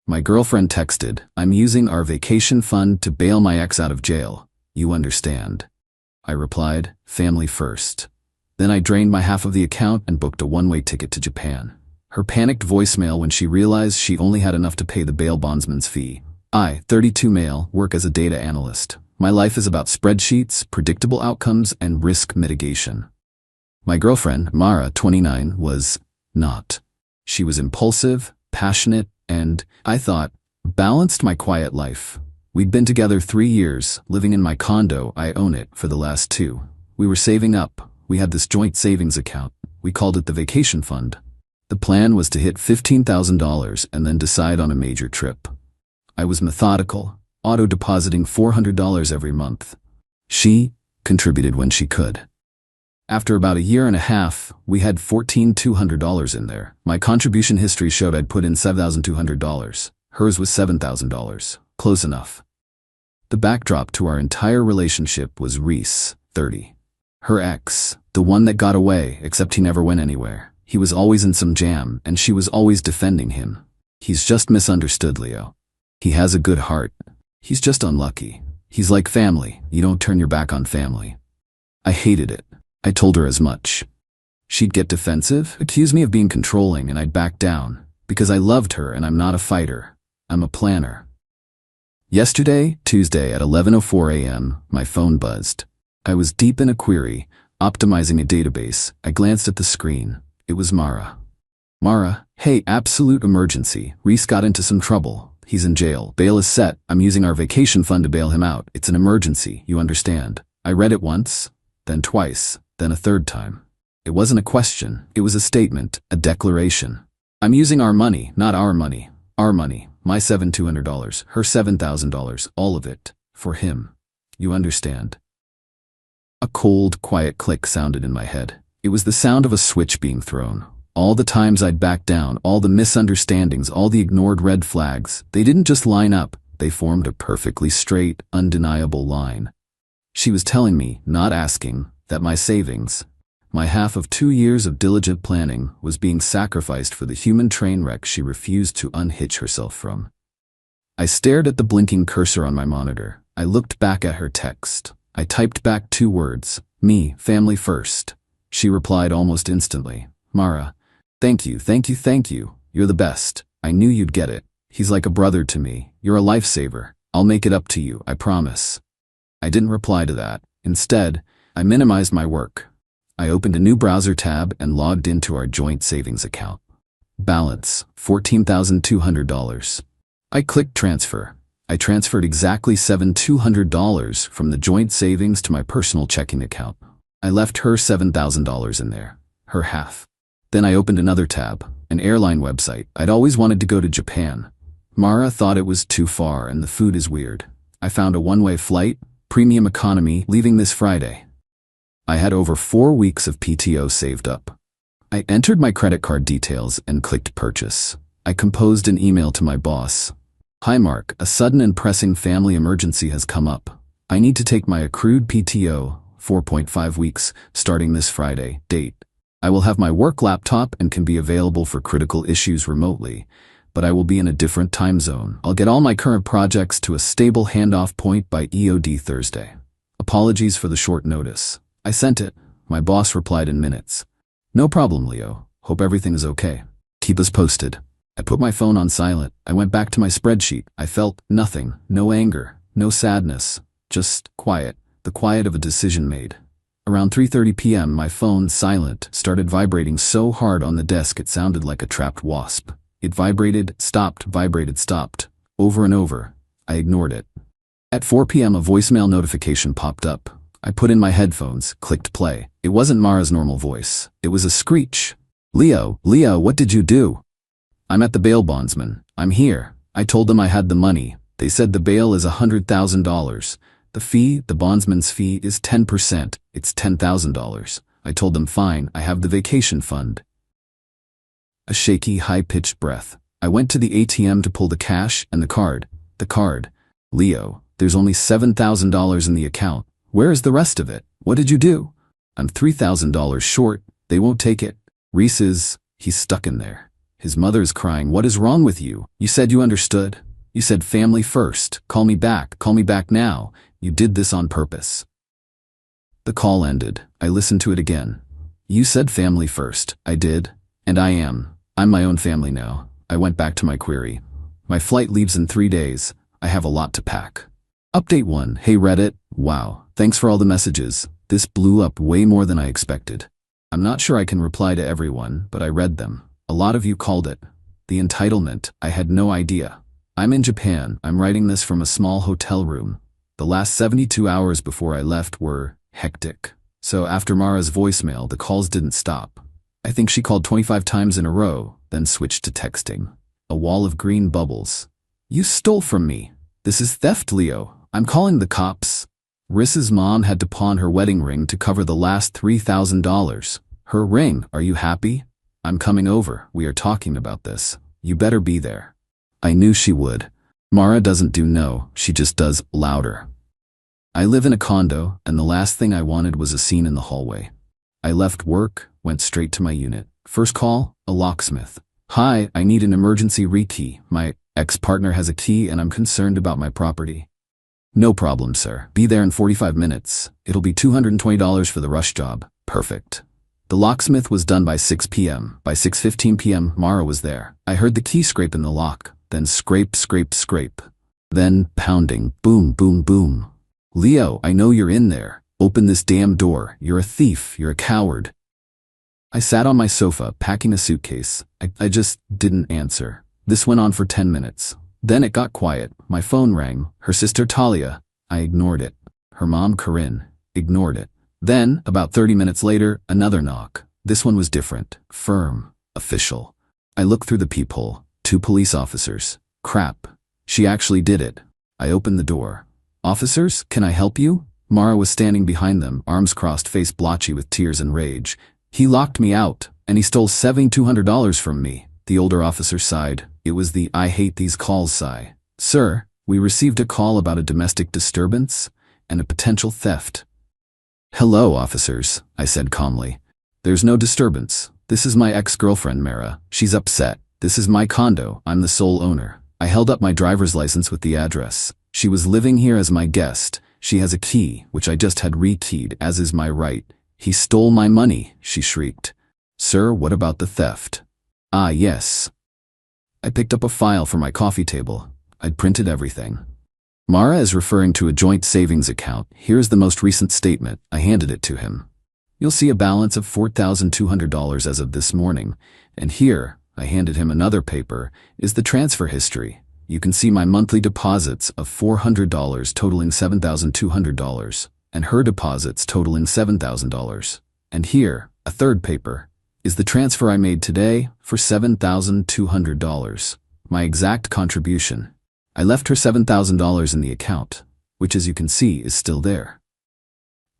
My girlfriend texted, "I'm using our vacation fund to bail my ex out of jail. You understand?" I replied, "Family first." Then I drained my half of the account and booked a one-way ticket to Japan. Her panicked voicemail when she realized she only had enough to pay the bail bondsman's fee. I, 32 male, work as a data analyst. My life is about spreadsheets, predictable outcomes, and risk mitigation. My girlfriend, Mara, 29, was not. She was impulsive, passionate, and, I thought, balanced my quiet life. We'd been together 3 years, living in my condo, I own it, for the last 2. We were saving up. We had this joint savings account. We called it the vacation fund. The plan was to hit $15,000 and then decide on a major trip. I was methodical, auto-depositing $400 every month. She contributed when she could. After about a year and a half, we had $14,200 in there. My contribution history showed I'd put in $7,200. Hers was $7,000. Close enough. The backdrop to our entire relationship was Reese, 30. Her ex, the one that got away, except he never went anywhere. He was always in some jam, and she was always defending him. He's just misunderstood, Leo. He has a good heart. He's just unlucky. He's like family. You don't turn your back on family. I hated it. I told her as much. She'd get defensive, accuse me of being controlling, and I'd back down, because I loved her and I'm not a fighter. I'm a planner. Yesterday, Tuesday at 11:04 a.m., my phone buzzed. I was deep in a query, optimizing a database. I glanced at the screen. It was Mara. "Mara, hey, absolute emergency. Reese got into some trouble. He's in jail. Bail is set. I'm using our vacation fund to bail him out. It's an emergency, you understand." I read it once, then twice, then a third time. It wasn't a question. It was a statement, a declaration. I'm using our money, not our money. Our money. My $7,200, her $7,000, all of it, for him. You understand? A cold, quiet click sounded in my head. It was the sound of a switch being thrown. All the times I'd backed down, all the misunderstandings, all the ignored red flags, they didn't just line up, they formed a perfectly straight, undeniable line. She was telling me, not asking, that my savings, my half of 2 years of diligent planning, was being sacrificed for the human train wreck she refused to unhitch herself from. I stared at the blinking cursor on my monitor. I looked back at her text. I typed back 2 words, "Me, family first." She replied almost instantly, "Mara, thank you, thank you, thank you. You're the best. I knew you'd get it. He's like a brother to me. You're a lifesaver. I'll make it up to you, I promise." I didn't reply to that. Instead, I minimized my work. I opened a new browser tab and logged into our joint savings account. Balance, $14,200. I clicked transfer. I transferred exactly $7,200 from the joint savings to my personal checking account. I left her $7,000 in there, her half. Then I opened another tab, an airline website. I'd always wanted to go to Japan. Mara thought it was too far and the food is weird. I found a one-way flight, premium economy, leaving this Friday. I had over 4 weeks of PTO saved up. I entered my credit card details and clicked purchase. I composed an email to my boss. "Hi Mark, a sudden and pressing family emergency has come up. I need to take my accrued PTO, 4.5 weeks, starting this Friday. Date. I will have my work laptop and can be available for critical issues remotely, but I will be in a different time zone. I'll get all my current projects to a stable handoff point by EOD Thursday. Apologies for the short notice." I sent it. My boss replied in minutes. "No problem, Leo. Hope everything is okay. Keep us posted." I put my phone on silent. I went back to my spreadsheet. I felt nothing. No anger. No sadness. Just quiet. The quiet of a decision made. Around 3:30 p.m., my phone, silent, started vibrating so hard on the desk it sounded like a trapped wasp. It vibrated, stopped, over and over. I ignored it. At 4 p.m., a voicemail notification popped up. I put in my headphones, clicked play. It wasn't Mara's normal voice. It was a screech. Leo, what did you do?" "I'm at the bail bondsman. I'm here. I told them I had the money. They said the bail is $100,000. The fee, the bondsman's fee, is 10%. It's $10,000. I told them fine, I have the vacation fund." A shaky, high-pitched breath. I went to the ATM to pull the cash and the card. The card. "Leo, there's only $7,000 in the account. Where is the rest of it? What did you do?" "I'm $3,000 short. They won't take it. Reese is, he's stuck in there. His mother's crying, "What is wrong with you? You said you understood. You said family first. Call me back now. You did this on purpose." The call ended. I listened to it again. "You said family first." "I did. And I am. I'm my own family now." I went back to my query. "My flight leaves in 3 days. I have a lot to pack." Update 1. Hey Reddit. Wow. Thanks for all the messages. This blew up way more than I expected. I'm not sure I can reply to everyone, but I read them. A lot of you called it the entitlement. I had no idea. I'm in Japan. I'm writing this from a small hotel room. The last 72 hours before I left were hectic. So after Mara's voicemail, the calls didn't stop. I think she called 25 times in a row, then switched to texting. A wall of green bubbles. "You stole from me. This is theft, Leo. I'm calling the cops." Rissa's mom had to pawn her wedding ring to cover the last $3,000. Her ring. "Are you happy? I'm coming over. We are talking about this. You better be there." I knew she would. Mara doesn't do no, she just does louder. I live in a condo, and the last thing I wanted was a scene in the hallway. I left work, went straight to my unit. First call, a locksmith. "Hi, I need an emergency rekey. My ex-partner has a key and I'm concerned about my property." "No problem, sir. Be there in 45 minutes. It'll be $220 for the rush job." Perfect. The locksmith was done by 6 p.m. By 6:15 p.m., Mara was there. I heard the key scrape in the lock, then scrape, scrape, scrape. Then pounding, boom, boom, boom. "Leo, I know you're in there. Open this damn door. You're a thief. You're a coward." I sat on my sofa, packing a suitcase. I just didn't answer. This went on for 10 minutes. Then it got quiet. My phone rang. Her sister Talia. I ignored it. Her mom Corinne. Ignored it. Then, about 30 minutes later, another knock. This one was different. Firm. Official. I looked through the peephole. 2 police officers. Crap. She actually did it. I opened the door. "Officers, can I help you?" Mara was standing behind them, arms crossed, face blotchy with tears and rage. "He locked me out, and he stole $7,200 from me." The older officer sighed. It was the "I hate these calls" sigh. "Sir, we received a call about a domestic disturbance and a potential theft." "Hello, officers," I said calmly. "There's no disturbance. This is my ex-girlfriend, Mara. She's upset. This is my condo. I'm the sole owner." I held up my driver's license with the address. "She was living here as my guest. She has a key, which I just had rekeyed, as is my right." "He stole my money," she shrieked. "Sir, what about the theft?" "Ah, yes." I picked up a file from my coffee table. I'd printed everything. "Mara is referring to a joint savings account. Here's the most recent statement." I handed it to him. "You'll see a balance of $4,200 as of this morning. And here," I handed him another paper, "is the transfer history. You can see my monthly deposits of $400 totaling $7,200, and her deposits totaling $7,000. And here, a third paper, is the transfer I made today for $7,200. My exact contribution. I left her $7,000 in the account, which as you can see is still there."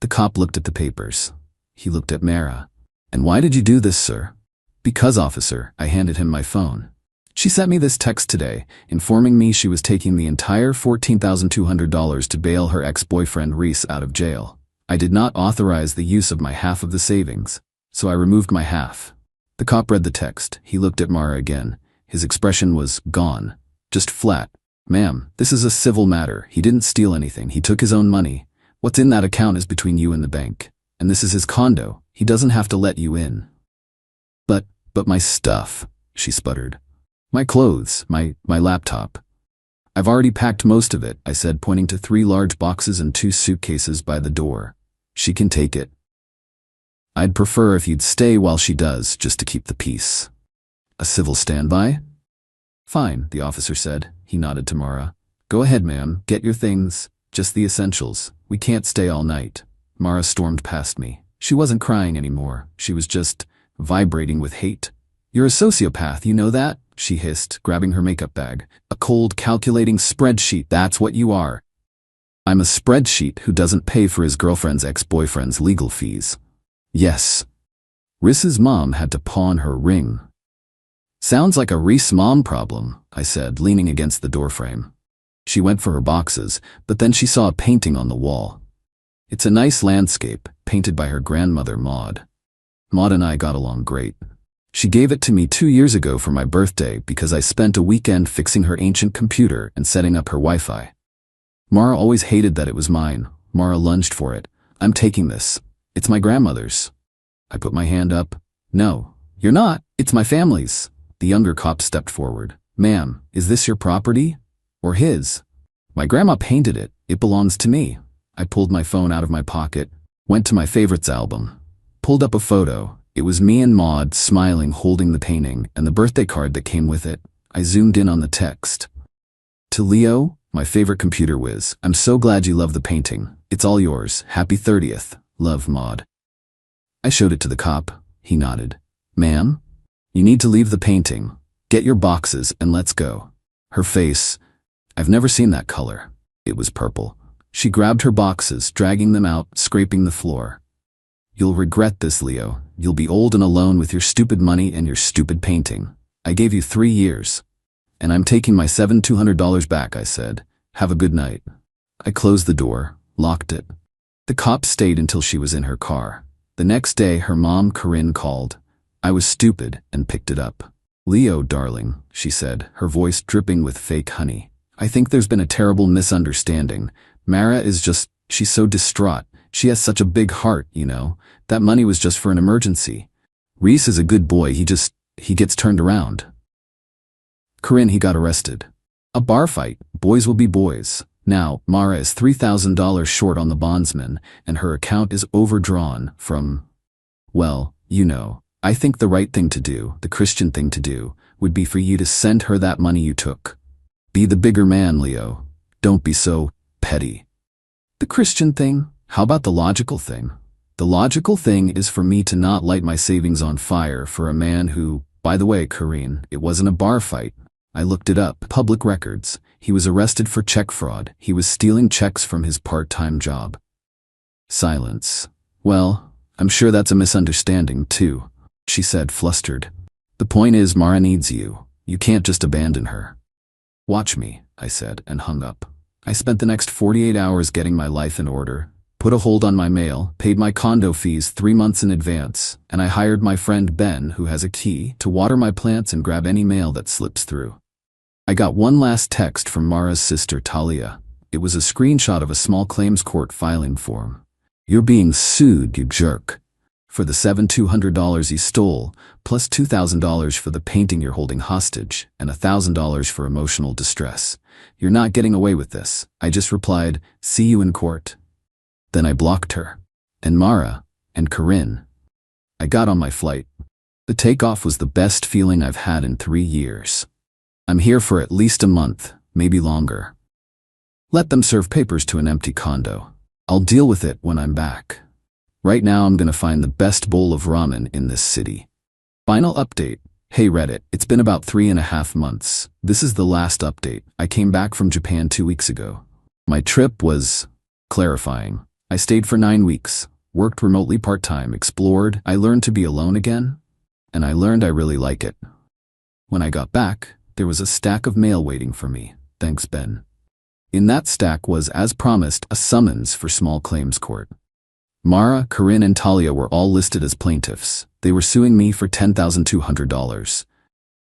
The cop looked at the papers. He looked at Mara. "And why did you do this, sir?" "Because, officer," I handed him my phone. "She sent me this text today, informing me she was taking the entire $14,200 to bail her ex-boyfriend Reese out of jail. I did not authorize the use of my half of the savings, so I removed my half." The cop read the text. He looked at Mara again. His expression was gone. Just flat. "Ma'am, this is a civil matter. He didn't steal anything. He took his own money. What's in that account is between you and the bank. And this is his condo. He doesn't have to let you in." But my stuff," she sputtered. "My clothes, my laptop." "I've already packed most of it," I said, pointing to 3 large boxes and 2 suitcases by the door. "She can take it. I'd prefer if you'd stay while she does, just to keep the peace." "A civil standby?" "Fine," the officer said. He nodded to Mara. "Go ahead, ma'am. Get your things. Just the essentials. We can't stay all night." Mara stormed past me. She wasn't crying anymore. She was just vibrating with hate. "You're a sociopath, you know that?" she hissed, grabbing her makeup bag. "A cold, calculating spreadsheet, that's what you are." "I'm a spreadsheet who doesn't pay for his girlfriend's ex-boyfriend's legal fees." "Yes." Rissa's mom had to pawn her ring. "Sounds like a Reese mom problem," I said, leaning against the doorframe. She went for her boxes, but then she saw a painting on the wall. It's a nice landscape, painted by her grandmother Maud. Maud and I got along great. She gave it to me 2 years ago for my birthday because I spent a weekend fixing her ancient computer and setting up her Wi-Fi. Mara always hated that it was mine. Mara lunged for it. I'm taking this. It's my grandmother's. I put my hand up. No, you're not. It's my family's. The younger cop stepped forward. Ma'am, is this your property? Or his? My grandma painted it. It belongs to me. I pulled my phone out of my pocket, went to my favorites album, pulled up a photo. It was me and Maud smiling holding the painting and the birthday card that came with it. I zoomed in on the text. To Leo, my favorite computer whiz, I'm so glad you love the painting. It's all yours. Happy 30th. Love, Maud. I showed it to the cop. He nodded. Ma'am, you need to leave the painting. Get your boxes and let's go. Her face, I've never seen that color. It was purple. She grabbed her boxes, dragging them out, scraping the floor. You'll regret this, Leo. You'll be old and alone with your stupid money and your stupid painting. I gave you 3 years. And I'm taking my $7,200 back, I said. Have a good night. I closed the door, locked it. The cop stayed until she was in her car. The next day, her mom, Corinne, called. I was stupid and picked it up. Leo, darling, she said, her voice dripping with fake honey. I think there's been a terrible misunderstanding. Mara is just, she's so distraught. She has such a big heart, you know. That money was just for an emergency. Reese is a good boy, he gets turned around. Corinne, he got arrested. A bar fight, boys will be boys. Now, Mara is $3,000 short on the bondsman, and her account is overdrawn from, well, you know. I think the right thing to do, the Christian thing to do, would be for you to send her that money you took. Be the bigger man, Leo. Don't be so petty. The Christian thing? How about the logical thing? The logical thing is for me to not light my savings on fire for a man who, by the way, Corinne, it wasn't a bar fight. I looked it up. Public records. He was arrested for check fraud. He was stealing checks from his part-time job. Silence. Well, I'm sure that's a misunderstanding, too, she said, flustered. The point is, Mara needs you. You can't just abandon her. Watch me, I said, and hung up. I spent the next 48 hours getting my life in order, put a hold on my mail, paid my condo fees 3 months in advance, and I hired my friend Ben, who has a key, to water my plants and grab any mail that slips through. I got one last text from Mara's sister, Talia. It was a screenshot of a small claims court filing form. You're being sued, you jerk. For the $7,200 you stole, plus $2,000 for the painting you're holding hostage, and $1,000 for emotional distress. You're not getting away with this. I just replied, see you in court. Then I blocked her. And Mara. And Corinne. I got on my flight. The takeoff was the best feeling I've had in 3 years. I'm here for at least a month, maybe longer. Let them serve papers to an empty condo. I'll deal with it when I'm back. Right now I'm gonna find the best bowl of ramen in this city. Final update. Hey Reddit, it's been about 3.5 months. This is the last update. I came back from Japan 2 weeks ago. My trip was clarifying. I stayed for 9 weeks, worked remotely part-time, explored. I learned to be alone again, and I learned I really like it. When I got back, there was a stack of mail waiting for me. Thanks, Ben. In that stack was, as promised, a summons for small claims court. Mara, Corinne, and Talia were all listed as plaintiffs. They were suing me for $10,200.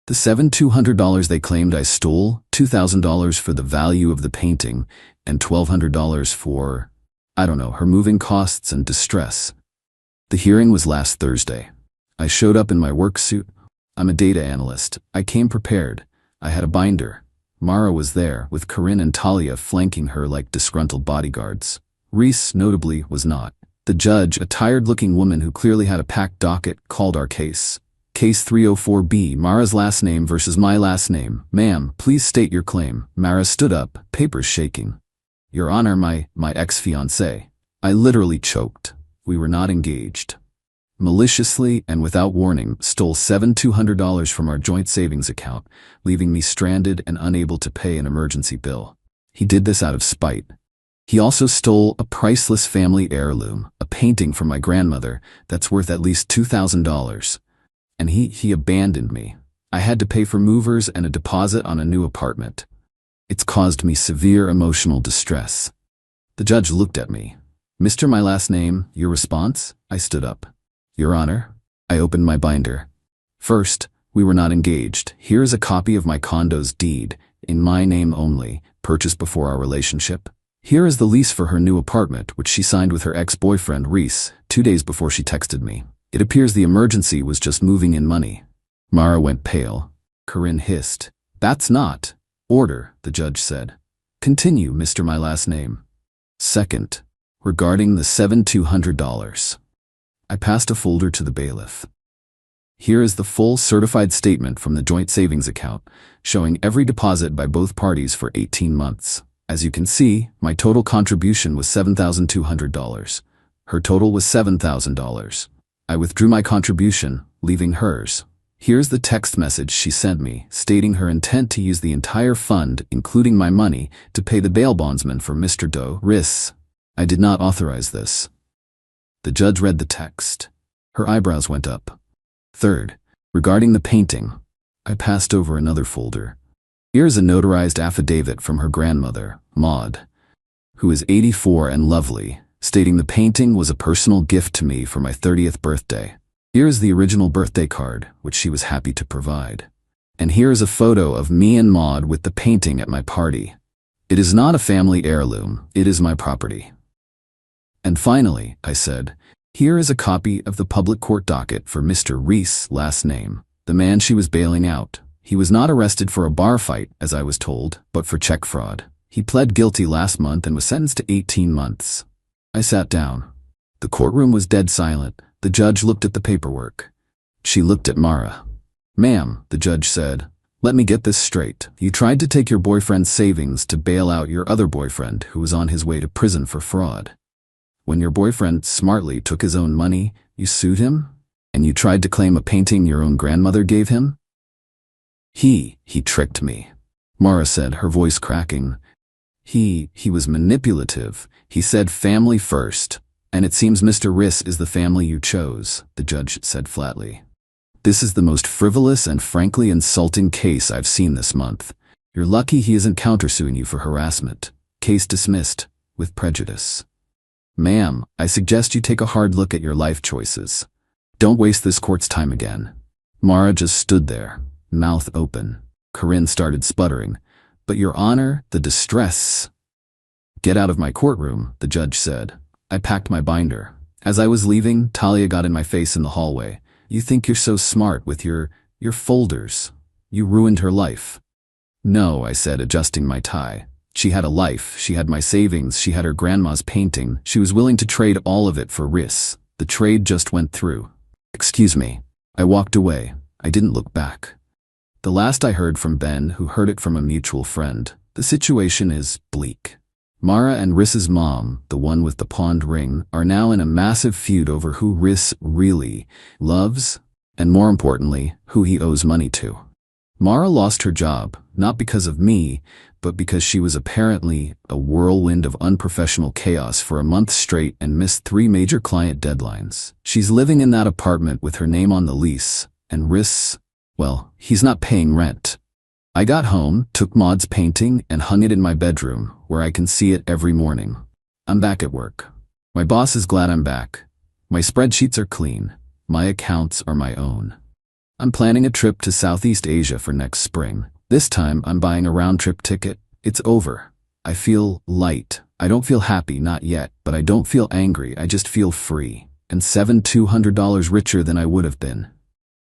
The $7,200 they claimed I stole, $2,000 for the value of the painting, and $1,200 for, I don't know, her moving costs and distress. The hearing was last Thursday. I showed up in my work suit. I'm a data analyst. I came prepared. I had a binder. Mara was there, with Corinne and Talia flanking her like disgruntled bodyguards. Reese, notably, was not. The judge, a tired-looking woman who clearly had a packed docket, called our case. Case 304B, Mara's last name versus my last name. Ma'am, please state your claim. Mara stood up, papers shaking. Your Honor, my ex-fiancé. I literally choked. We were not engaged. Maliciously and without warning, stole $7,200 from our joint savings account, leaving me stranded and unable to pay an emergency bill. He did this out of spite. He also stole a priceless family heirloom, a painting from my grandmother that's worth at least $2,000. And he abandoned me. I had to pay for movers and a deposit on a new apartment. It's caused me severe emotional distress. The judge looked at me. Mr. My last name, your response? I stood up. Your Honor, I opened my binder. First, we were not engaged. Here is a copy of my condo's deed, in my name only, purchased before our relationship. Here is the lease for her new apartment, which she signed with her ex-boyfriend, Reese, 2 days before she texted me. It appears the emergency was just moving in money. Mara went pale. Corinne hissed. That's not order, the judge said. Continue, Mr. My last name. Second, regarding the $7,200. I passed a folder to the bailiff. Here is the full certified statement from the joint savings account, showing every deposit by both parties for 18 months. As you can see, my total contribution was $7,200. Her total was $7,000. I withdrew my contribution, leaving hers. Here's the text message she sent me, stating her intent to use the entire fund, including my money, to pay the bail bondsman for Mr. Doe Riss. I did not authorize this. The judge read the text. Her eyebrows went up. Third, regarding the painting, I passed over another folder. Here's a notarized affidavit from her grandmother, Maud, who is 84 and lovely, stating the painting was a personal gift to me for my 30th birthday. Here is the original birthday card, which she was happy to provide. And here is a photo of me and Maud with the painting at my party. It is not a family heirloom, it is my property. And finally, I said, here is a copy of the public court docket for Mr. Reese, last name, the man she was bailing out. He was not arrested for a bar fight, as I was told, but for check fraud. He pled guilty last month and was sentenced to 18 months. I sat down. The courtroom was dead silent. The judge looked at the paperwork. She looked at Mara. Ma'am, the judge said, let me get this straight. You tried to take your boyfriend's savings to bail out your other boyfriend who was on his way to prison for fraud. When your boyfriend smartly took his own money, you sued him? And you tried to claim a painting your own grandmother gave him? He tricked me, Mara said, her voice cracking. He was manipulative. He said family first. And it seems Mr. Riss is the family you chose, the judge said flatly. This is the most frivolous and frankly insulting case I've seen this month. You're lucky he isn't countersuing you for harassment. Case dismissed, with prejudice. Ma'am, I suggest you take a hard look at your life choices. Don't waste this court's time again. Mara just stood there, mouth open. Corinne started sputtering. But Your Honor, the distress. Get out of my courtroom, the judge said. I packed my binder. As I was leaving, Talia got in my face in the hallway. You think you're so smart with your folders. You ruined her life. No, I said, adjusting my tie. She had a life, she had my savings, she had her grandma's painting. She was willing to trade all of it for Riss. The trade just went through. Excuse me. I walked away. I didn't look back. The last I heard from Ben, who heard it from a mutual friend, the situation is bleak. Mara and Riss's mom, the one with the pawned ring, are now in a massive feud over who Riss really loves, and more importantly, who he owes money to. Mara lost her job, not because of me, but because she was apparently a whirlwind of unprofessional chaos for a month straight and missed 3 major client deadlines. She's living in that apartment with her name on the lease, and Riss, well, he's not paying rent. I got home, took Maud's painting, and hung it in my bedroom, where I can see it every morning. I'm back at work. My boss is glad I'm back. My spreadsheets are clean. My accounts are my own. I'm planning a trip to Southeast Asia for next spring. This time, I'm buying a round-trip ticket. It's over. I feel light. I don't feel happy, not yet, but I don't feel angry. I just feel free. And $7,200 richer than I would have been.